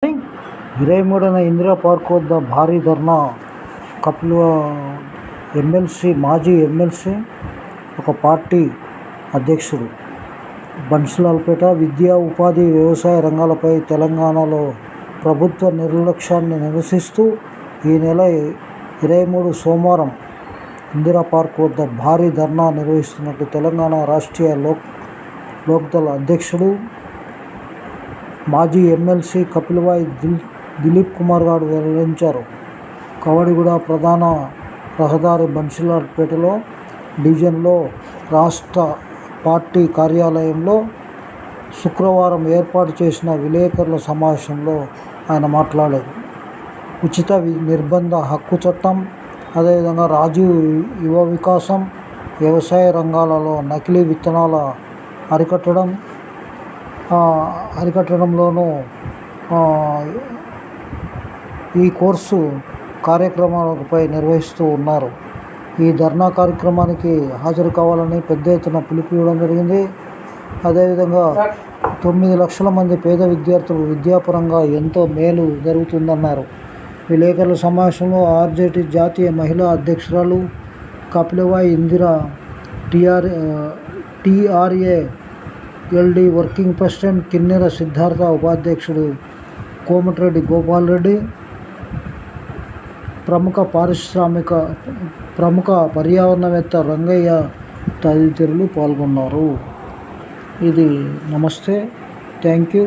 23న Indira park వద్ద భారీ ధర్నా. కపిల్ మాజీ ఎమ్మెల్సీ, ఒక పార్టీ అధ్యక్షుడు. బన్సీలాల్పేట విద్యా, ఉపాధి, వ్యవసాయ రంగాలపై తెలంగాణలో ప్రభుత్వ నిర్లక్ష్యాన్ని నిరసిస్తూ ఈ నెల 23 సోమవారం ఇందిరా పార్క్ వద్ద భారీ ధర్నా నిర్వహిస్తున్నట్లు తెలంగాణ రాష్ట్రీయ లోక్దళ్ అధ్యక్షుడు, మాజీ ఎమ్మెల్సీ కపిల్వాయి దిలీప్ కుమార్ గారు వెల్లడించారు. కవడిగూడ ప్రధాన రహదారి బన్సీలాల్పేటలో డివిజన్లో రాష్ట్ర పార్టీ కార్యాలయంలో శుక్రవారం ఏర్పాటు చేసిన విలేకరుల సమావేశంలో ఆయన మాట్లాడారు. ఉచిత నిర్బంధ హక్కు చట్టం, అదేవిధంగా రాజీవ్ యువ వికాసం, వ్యవసాయ రంగాలలో నకిలీ విత్తనాల అరికట్టడంలోనూ ఈ కోర్సు కార్యక్రమాలపై నిర్వహిస్తూ ఉన్నారు. ఈ ధర్నా కార్యక్రమానికి హాజరు కావాలని పెద్ద ఎత్తున పిలుపు ఇవ్వడం జరిగింది. అదేవిధంగా 9 లక్షల మంది పేద విద్యార్థులు విద్యాపరంగా ఎంతో మేలు జరుగుతుందన్నారు. విలేకరుల సమావేశంలో ఆర్జేడీ జాతీయ మహిళా అధ్యక్షురాలు కపిల్వాయి ఇందిరా, టీఆర్ఏఎల్డీ వర్కింగ్ ప్రెసిడెంట్ కిన్నెర సిద్ధార్థ, ఉపాధ్యక్షుడు కోమటిరెడ్డి గోపాల్ రెడ్డి, ప్రముఖ పర్యావరణవేత్త రంగయ్య తదితరులు పాల్గొన్నారు. ఇది నమస్తే, థ్యాంక్ యూ.